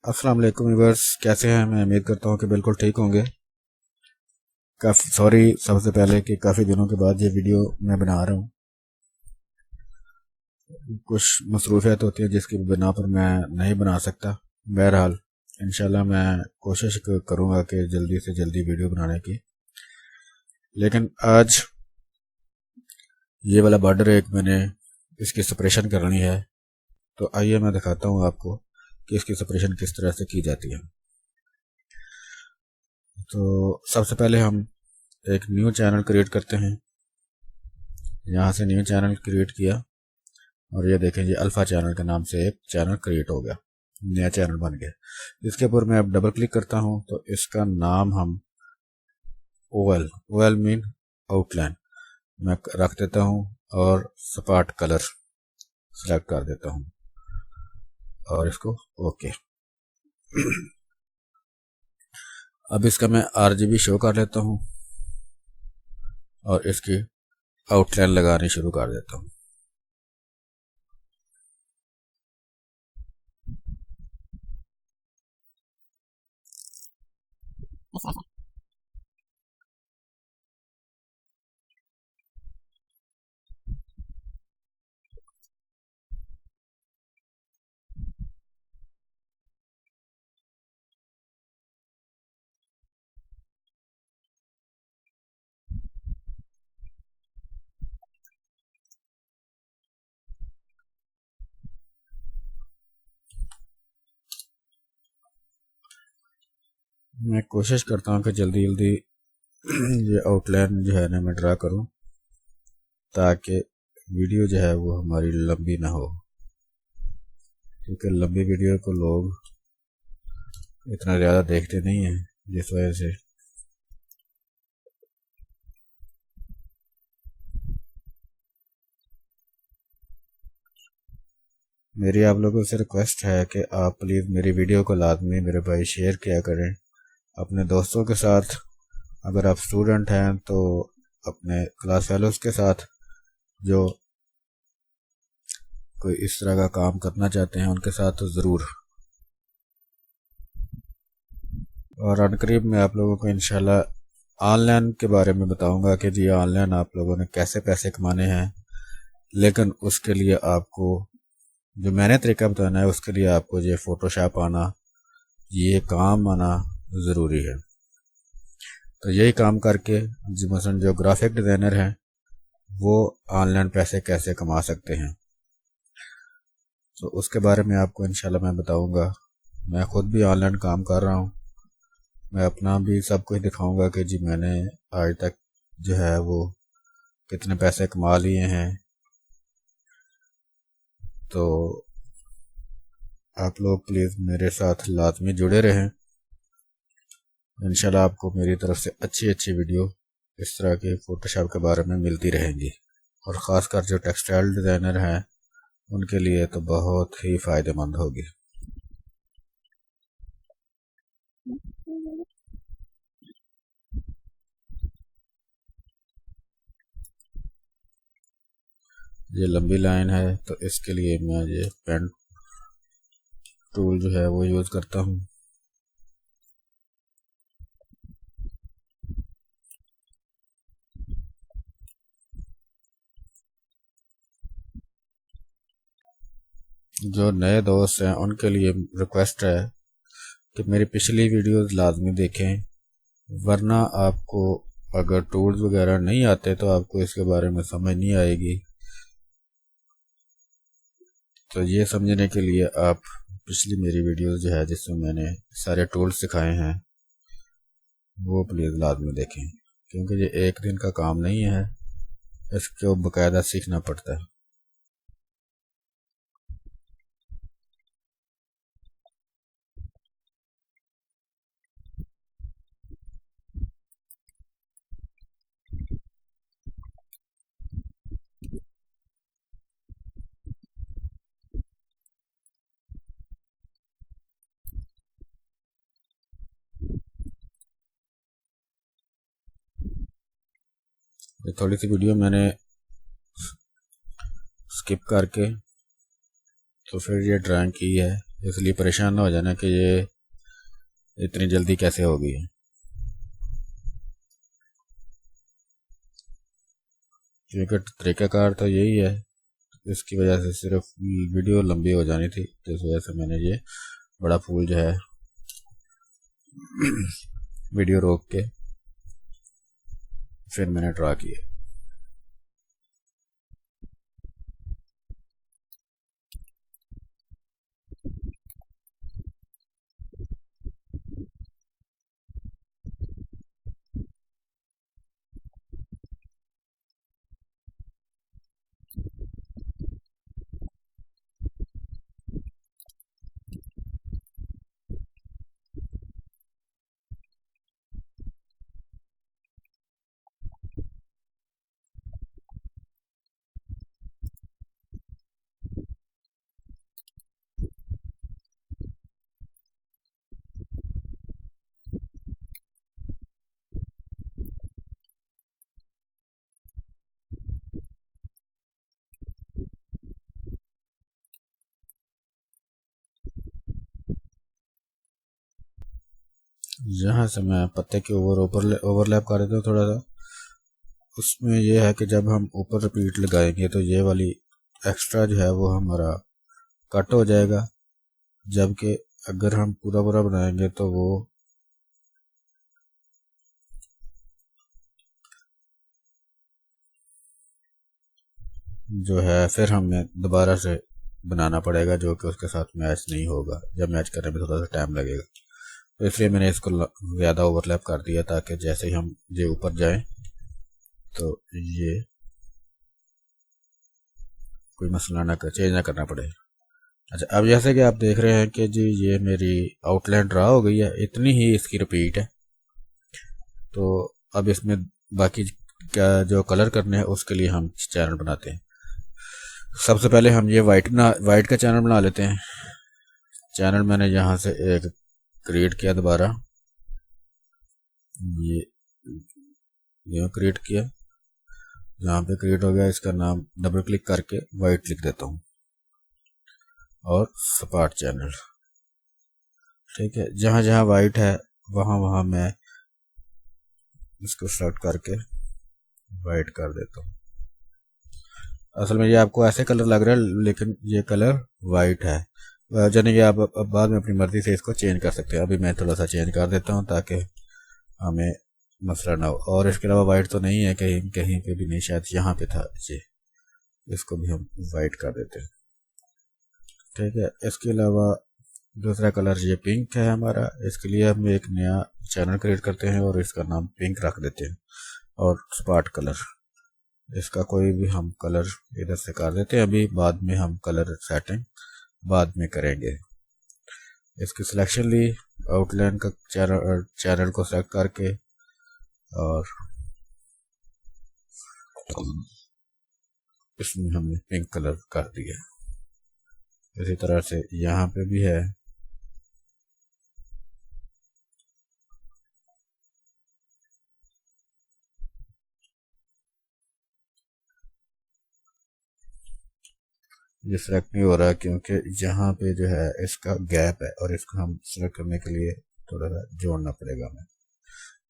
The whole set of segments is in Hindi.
अस्सलाम वालेकुम व्यूअर्स, कैसे हैं? मैं उम्मीद करता हूं कि बिल्कुल ठीक होंगे। काफ़ी सॉरी सबसे पहले कि काफ़ी दिनों के बाद ये वीडियो मैं बना रहा हूं। कुछ मसरूफियत होती है जिसकी बिना पर मैं नहीं बना सकता। बहरहाल इंशाल्लाह मैं कोशिश करूंगा कि जल्दी से जल्दी वीडियो बनाने की। लेकिन आज ये वाला बॉर्डर एक मैंने इसकी सेपरेशन करनी है, तो आइए मैं दिखाता हूँ आपको कि इसकी सेपरेशन किस तरह से की जाती है। तो सबसे पहले हम एक न्यू चैनल क्रिएट करते हैं। यहाँ से न्यू चैनल क्रिएट किया और ये देखें, ये अल्फ़ा चैनल के नाम से एक चैनल क्रिएट हो गया, नया चैनल बन गया। इसके ऊपर मैं अब डबल क्लिक करता हूँ तो इसका नाम हम ओएल मीन आउटलाइन मैं रख देता हूँ और सपाट कलर सेलेक्ट कर देता हूँ और इसको ओके। अब इसका मैं RGB शो कर लेता हूँ और इसकी आउटलाइन लगानी शुरू कर देता हूँ। मैं कोशिश करता हूँ कि जल्दी जल्दी ये आउटलाइन जो है ना मैं ड्रा करूँ, ताकि वीडियो जो है वो हमारी लंबी ना हो, क्योंकि लंबी वीडियो को लोग इतना ज़्यादा देखते नहीं हैं, जिस वजह से मेरी आप लोगों से रिक्वेस्ट है कि आप प्लीज़ मेरी वीडियो को लाजमी मेरे भाई शेयर किया करें अपने दोस्तों के साथ। अगर आप स्टूडेंट हैं तो अपने क्लास फेलोज़ के साथ, जो कोई इस तरह का काम करना चाहते हैं उनके साथ तो ज़रूर। और अनकरीब मैं आप लोगों को इंशाल्लाह ऑनलाइन के बारे में बताऊंगा कि जी ऑनलाइन आप लोगों ने कैसे पैसे कमाने हैं। लेकिन उसके लिए आपको जो मैंने तरीका बताना है, उसके लिए आपको ये फ़ोटोशॉप आना, ये काम आना ज़रूरी है। तो यही काम करके जो मसलन जो ग्राफिक डिज़ाइनर हैं वो ऑनलाइन पैसे कैसे कमा सकते हैं, तो उसके बारे में आपको इंशाल्लाह मैं बताऊंगा। मैं ख़ुद भी ऑनलाइन काम कर रहा हूँ, मैं अपना भी सब कुछ दिखाऊंगा कि जी मैंने आज तक जो है वो कितने पैसे कमा लिए हैं। तो आप लोग प्लीज़ मेरे साथ लाजमी जुड़े रहें। इंशाल्लाह आपको मेरी तरफ से अच्छी अच्छी वीडियो इस तरह के फ़ोटोशॉप के बारे में मिलती रहेंगी, और ख़ासकर जो टेक्सटाइल डिज़ाइनर हैं उनके लिए तो बहुत ही फ़ायदेमंद होगी। ये लंबी लाइन है तो इसके लिए मैं ये पेन टूल जो है वो यूज़ करता हूँ। जो नए दोस्त हैं उनके लिए रिक्वेस्ट है कि मेरी पिछली वीडियोस लाजमी देखें, वरना आपको अगर टूल्स वगैरह नहीं आते तो आपको इसके बारे में समझ नहीं आएगी। तो ये समझने के लिए आप पिछली मेरी वीडियोस जो है जिसमें मैंने सारे टूल्स सिखाए हैं वो प्लीज़ लाजमी देखें, क्योंकि ये एक दिन का काम नहीं है, इसको बाकायदा सीखना पड़ता है। ये थोड़ी सी वीडियो मैंने स्किप करके तो फिर ये ड्राइंग की है, इसलिए परेशान ना हो जाना कि ये इतनी जल्दी कैसे हो गई है, क्योंकि तरीक़ाकार तो यही है। इसकी वजह से सिर्फ वीडियो लंबी हो जानी थी, तो इस वजह से मैंने ये बड़ा फूल जो है वीडियो रोक के फिर मैंने ड्रा किया। जहाँ से मैं पत्ते के ओवरलैप कर देता हूँ थोड़ा सा, उसमें यह है कि जब हम ऊपर रिपीट लगाएंगे तो ये वाली एक्स्ट्रा जो है वो हमारा कट हो जाएगा, जबकि अगर हम पूरा पूरा बनाएंगे तो वो जो है फिर हमें दोबारा से बनाना पड़ेगा, जो कि उसके साथ मैच नहीं होगा, जब मैच करने में थोड़ा सा टाइम लगेगा। तो इसलिए मैंने इसको ज़्यादा ओवरलैप कर दिया, ताकि जैसे ही हम ये ऊपर जाएं तो ये कोई मसला ना कर चेंज ना करना पड़े। अच्छा, अब जैसे कि आप देख रहे हैं कि जी ये मेरी आउटलाइन ड्रा हो गई है, इतनी ही इसकी रिपीट है। तो अब इसमें बाकी क्या जो कलर करने हैं उसके लिए हम चैनल बनाते हैं। सबसे पहले हम ये वाइट का चैनल बना लेते हैं। चैनल मैंने यहाँ से एक क्रिएट किया, दोबारा ये क्रिएट किया, जहाँ पे क्रिएट हो गया इसका नाम डबल क्लिक करके वाइट लिख देता हूँ और सपाट चैनल। ठीक है, जहाँ जहाँ वाइट है वहाँ वहाँ मैं इसको सेलेक्ट करके वाइट कर देता हूँ। असल में ये आपको ऐसे कलर लग रहा है, लेकिन ये कलर वाइट है, यानी कि आप अब बाद में अपनी मर्जी से इसको चेंज कर सकते हैं। अभी मैं थोड़ा सा चेंज कर देता हूँ ताकि हमें मसला ना हो। और इसके अलावा वाइट तो नहीं है, कहीं कहीं पे भी नहीं, शायद यहाँ पे था जी, इसको भी हम वाइट कर देते हैं। ठीक है, इसके अलावा दूसरा कलर ये पिंक है हमारा, इसके लिए हम एक नया चैनल क्रिएट करते हैं और इसका नाम पिंक रख देते हैं। और स्पॉट कलर, इसका कोई भी हम कलर इधर से कर देते हैं, अभी बाद में हम कलर सेटिंग बाद में करेंगे। इसकी सिलेक्शन ली, आउटलाइन का चैनल को सेलेक्ट करके और इसमें हमने पिंक कलर कर दिया। इसी तरह से यहाँ पे भी है, ये सिलेक्ट नहीं हो रहा क्योंकि यहाँ पे जो है इसका गैप है और इसको हम सिलेक्ट करने के लिए थोड़ा सा जोड़ना पड़ेगा हमें।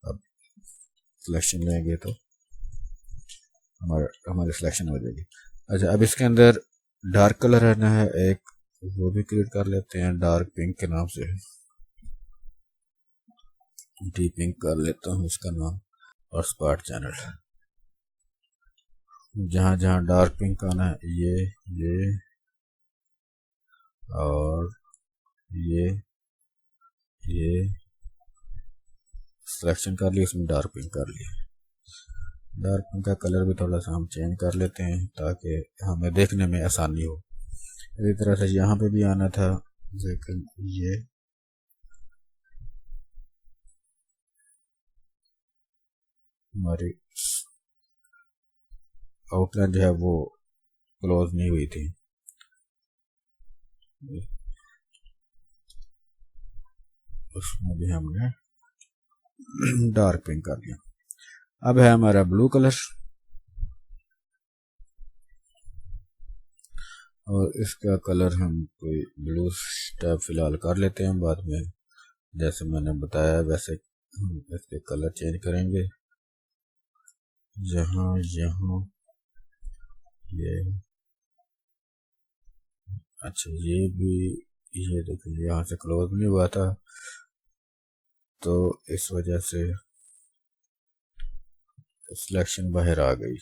अब सिलेक्शन लेंगे तो हमारी सिलेक्शन हो जाएगी। अच्छा, अब इसके अंदर डार्क कलर रहना है एक, वो भी क्रिएट कर लेते हैं डार्क पिंक के नाम से, डी पिंक कर लेता हूँ इसका नाम। और स्पॉट चैनल, जहाँ जहाँ डार्क पिंक आना है ये और ये सिलेक्शन कर लिया, इसमें डार्क पिंक कर लिया। डार्क पिंक का कलर भी थोड़ा सा हम चेंज कर लेते हैं ताकि हमें देखने में आसानी हो। इसी तरह से यहाँ पे भी आना था, लेकिन ये हमारी आउटलाइन जो है वो क्लोज नहीं हुई थी, उसमें भी हमने डार्क पिंक कर दिया। अब है हमारा ब्लू कलर। और इसका कलर हम कोई ब्लू टाइप फिलहाल कर लेते हैं, बाद में जैसे मैंने बताया वैसे हम इसके कलर चेंज करेंगे। जहाँ यहाँ ये अच्छा ये भी, ये देखिए यहाँ से क्लोज नहीं हुआ था तो इस वजह से सिलेक्शन बाहर आ गई।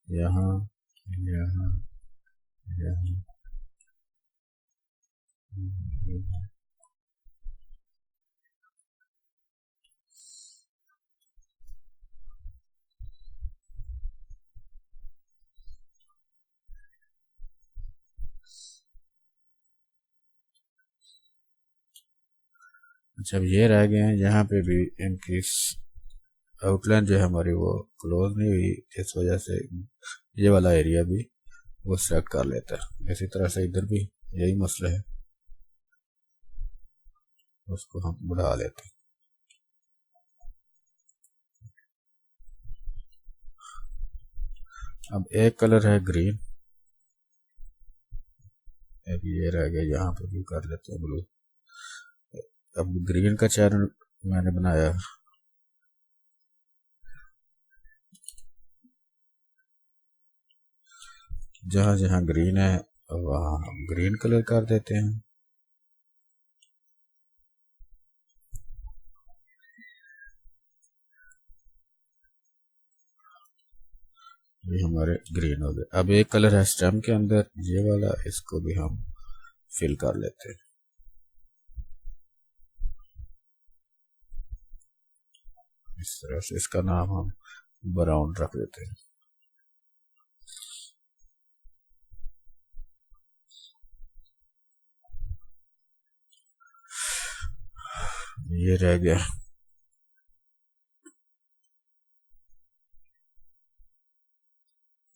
यहाँ यहाँ यहाँ अच्छा अब ये रह गए हैं, यहाँ पे भी इनकी आउटलाइन जो है हमारी वो क्लोज नहीं हुई, इस वजह से ये वाला एरिया भी वो सेलेक्ट कर लेता है। इसी तरह से इधर भी यही मसला है, उसको हम बढ़ा लेते हैं। अब एक कलर है ग्रीन, अब ये रह गया, यहाँ पे भी कर लेते हैं ब्लू। अब ग्रीन का चैनल मैंने बनाया, जहाँ जहाँ ग्रीन है वहाँ हम ग्रीन कलर कर देते हैं। ये हमारे ग्रीन हो गए। अब एक कलर है स्टेम के अंदर, ये वाला, इसको भी हम फिल कर लेते हैं। इस तरह से इसका नाम हम ब्राउन रख देते हैं। ये रह गया।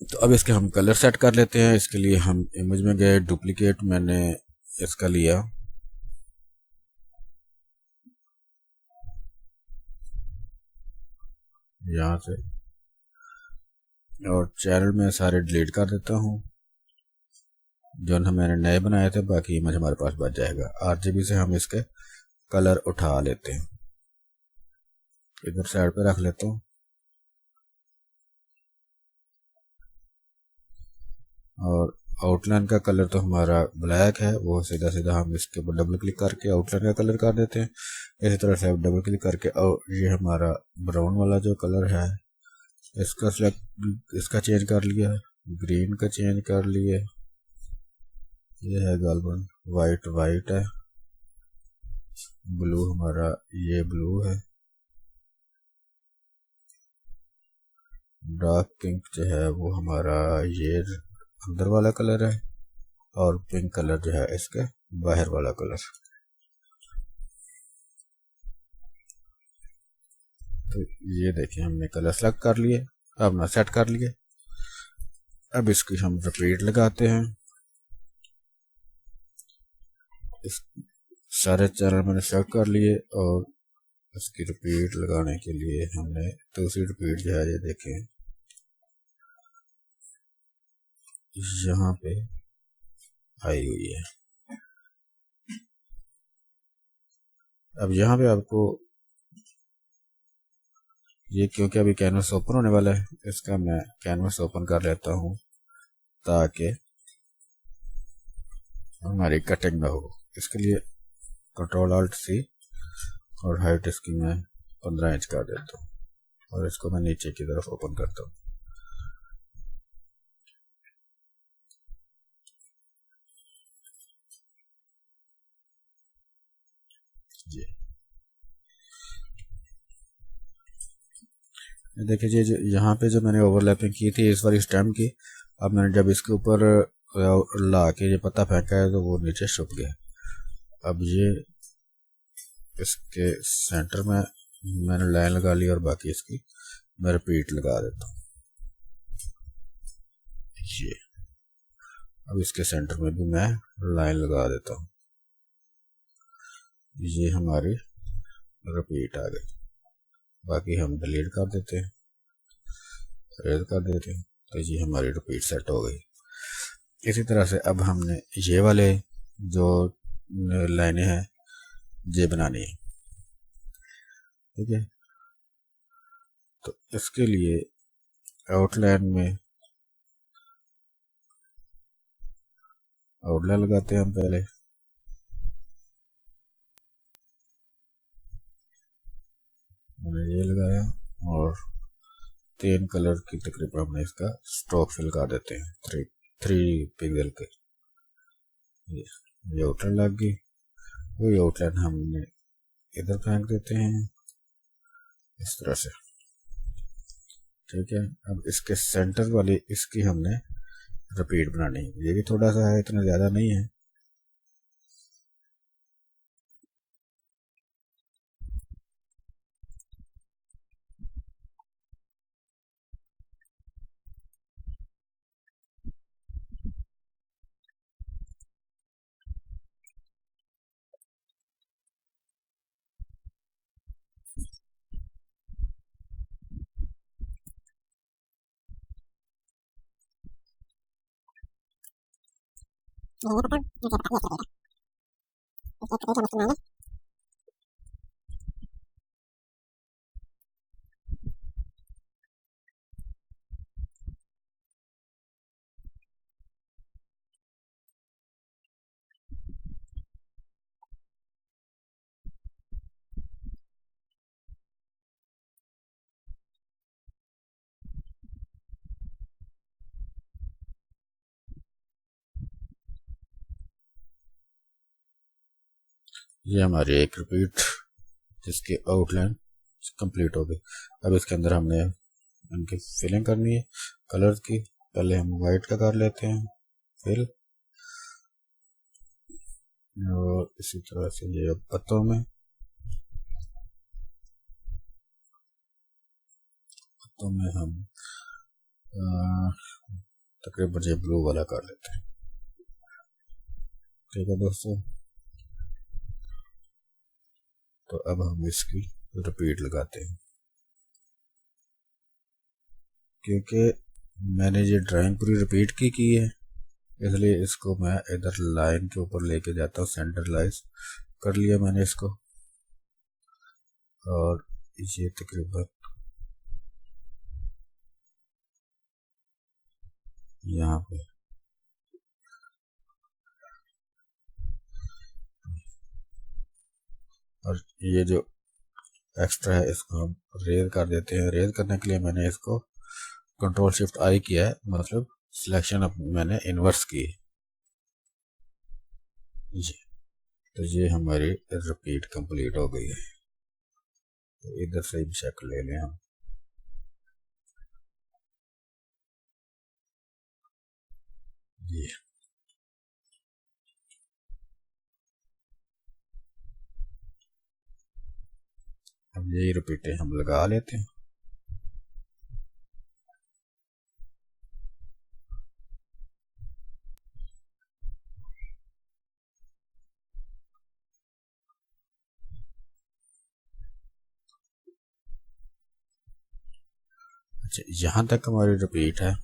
तो अब इसके हम कलर सेट कर लेते हैं। इसके लिए हम इमेज में गए, डुप्लीकेट मैंने इसका लिया, यहाँ से, और चैनल में सारे डिलीट कर देता हूँ जो मैंने नए बनाए थे, बाकी इमेज हमारे पास बच जाएगा। RGB से हम इसके कलर उठा लेते हैं, इधर साइड पे रख लेता हूँ। और आउटलाइन का कलर तो हमारा ब्लैक है, वो सीधा सीधा हम इसके ऊपर डबल क्लिक करके आउटलाइन का कलर कर देते हैं। इसी तरह से डबल क्लिक करके, और ये हमारा ब्राउन वाला जो कलर है इसका सिलेक्ट, इसका चेंज कर लिया, ग्रीन का चेंज कर लिए, ये है गालबन, वाइट वाइट है, ब्लू हमारा ये ब्लू है, डार्क पिंक जो है वो हमारा ये अंदर वाला कलर है, और पिंक कलर जो है इसके बाहर वाला कलर। तो ये देखिए हमने कलर सेलेक्ट कर लिए, अपना सेट कर लिए। अब इसकी हम रिपीट लगाते हैं। इस सारे चैनल मैंने सेलेक्ट कर लिए, और इसकी रिपीट लगाने के लिए हमने दूसरी रिपीट जो है ये देखें यहाँ पे आई हुई है। अब यहाँ पे आपको ये, क्योंकि अभी कैनवस ओपन होने वाला है, इसका मैं कैनवस ओपन कर लेता हूँ ताकि हमारी कटिंग ना हो। इसके लिए Ctrl+Alt+C, और हाइट इसकी मैं 15 इंच कर देता हूँ, और इसको मैं नीचे की तरफ ओपन करता हूँ। जी देखिए जी, यहाँ पे जो मैंने ओवरलैपिंग की थी इस वाली स्टेम की, अब मैंने जब इसके ऊपर ला के ये पत्ता फेंका है तो वो नीचे छुप गया। अब ये इसके सेंटर में मैंने लाइन लगा ली, और बाकी इसकी मैं रिपीट लगा देता हूँ। ये अब इसके सेंटर में भी मैं लाइन लगा देता हूँ। ये हमारी रिपीट आ गई। बाकी हम डिलीट कर देते हैं, रेज कर देते हैं। तो ये हमारी रिपीट सेट हो गई। इसी तरह से अब हमने ये वाले जो लाइनें हैं ये बनानी है, ठीक है। तो इसके लिए आउटलाइन में आउटलाइन लगाते हैं हम पहले। हमने ये लगाया और 3 कलर की तकरीबन हमने इसका स्ट्रोक फिल कर देते हैं, थ्री पिक्सल के। ये आउटलाइन लग गई। वही आउटलाइन हमने इधर फेंक देते हैं इस तरह से, ठीक है। अब इसके सेंटर वाली इसकी हमने रिपीट बनानी है। ये भी थोड़ा सा है, इतना ज़्यादा नहीं है। ये हमारी एक रिपीट जिसकी आउटलाइन कंप्लीट हो गई। अब इसके अंदर हमने इनकी फिलिंग करनी है कलर की। पहले हम वाइट का कर लेते हैं फिल, और इसी तरह से ये पत्तों में हम तकरीबन ये ब्लू वाला कर लेते हैं, ठीक है दोस्तों। तो अब हम इसकी रिपीट लगाते हैं, क्योंकि मैंने ये ड्राइंग पूरी रिपीट की है, इसलिए इसको मैं इधर लाइन के ऊपर लेके जाता हूँ। सेंटर लाइज कर लिया मैंने इसको, और ये तकरीबन यहाँ पे और ये जो एक्स्ट्रा है इसको हम रेज कर देते हैं। रेज करने के लिए मैंने इसको कंट्रोल शिफ्ट आई किया है, मतलब सिलेक्शन अब मैंने इन्वर्स की है। तो ये हमारी रिपीट कंप्लीट हो गई है। तो इधर से भी शक्ल ले लें हम। ये अब यही रिपीटें हम लगा लेते हैं। अच्छा, यहाँ तक हमारी रिपीट है,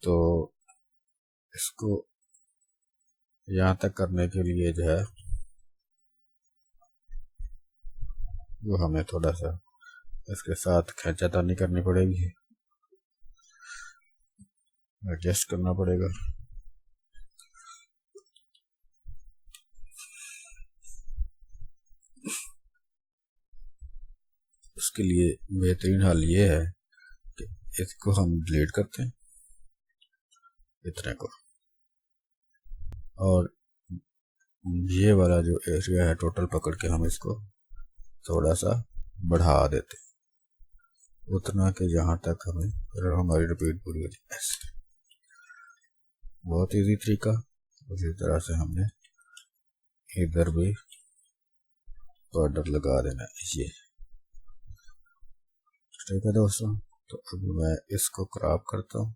तो इसको यहाँ तक करने के लिए जो है वो हमें थोड़ा सा इसके साथ खींचातानी करनी पड़ेगी, एडजस्ट करना पड़ेगा। उसके लिए बेहतरीन हल ये है कि इसको हम डिलीट करते हैं इतने को, और ये वाला जो एरिया है टोटल पकड़ के हम इसको थोड़ा सा बढ़ा देते हैं उतना कि जहाँ तक हमें हमारी रिपीट पूरी हो जाए। ऐसे बहुत इजी तरीका। उसी तरह से हमने इधर भी बॉर्डर लगा देना है, ये ठीक है दोस्तों। तो अब मैं इसको क्रॉप करता हूँ।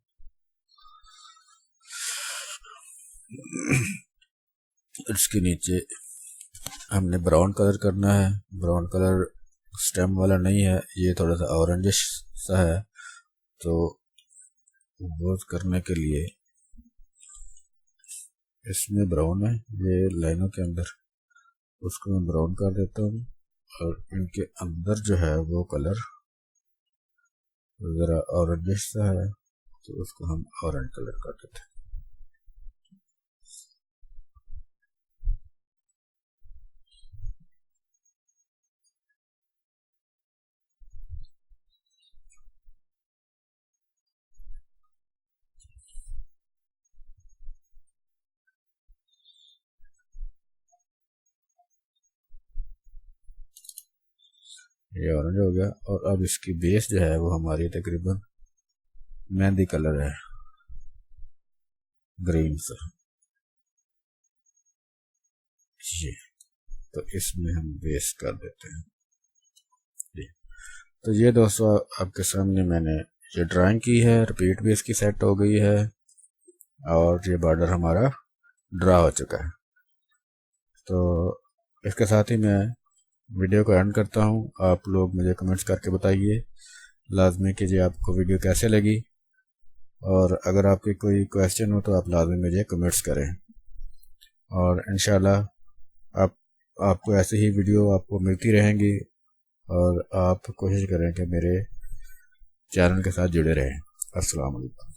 इसके नीचे हमने ब्राउन कलर करना है। ब्राउन कलर स्टेम वाला नहीं है, ये थोड़ा सा ऑरेंजिश सा है, तो वो करने के लिए इसमें ब्राउन है, ये लाइनों के अंदर, उसको मैं ब्राउन कर देता हूँ और इनके अंदर जो है वो कलर ज़रा ऑरेंजिश सा है, तो उसको हम ऑरेंज कलर कर देते हैं। ये ऑरेंज हो गया और अब इसकी बेस जो है वो हमारी तकरीबन मेहंदी कलर है, ग्रीन सा ये, तो इसमें हम बेस कर देते हैं ये। तो ये दोस्तों आपके सामने मैंने ये ड्राइंग की है, रिपीट भी इसकी सेट हो गई है और ये बॉर्डर हमारा ड्रा हो चुका है। तो इसके साथ ही मैं वीडियो को एंड करता हूँ। आप लोग मुझे कमेंट्स करके बताइए लाजमी कीजिए आपको वीडियो कैसे लगी, और अगर आपके कोई क्वेश्चन हो तो आप लाजमी मुझे कमेंट्स करें, और इंशाल्लाह आपको ऐसे ही वीडियो आपको मिलती रहेंगी और आप कोशिश करें कि मेरे चैनल के साथ जुड़े रहें। अस्सलाम वालेकुम।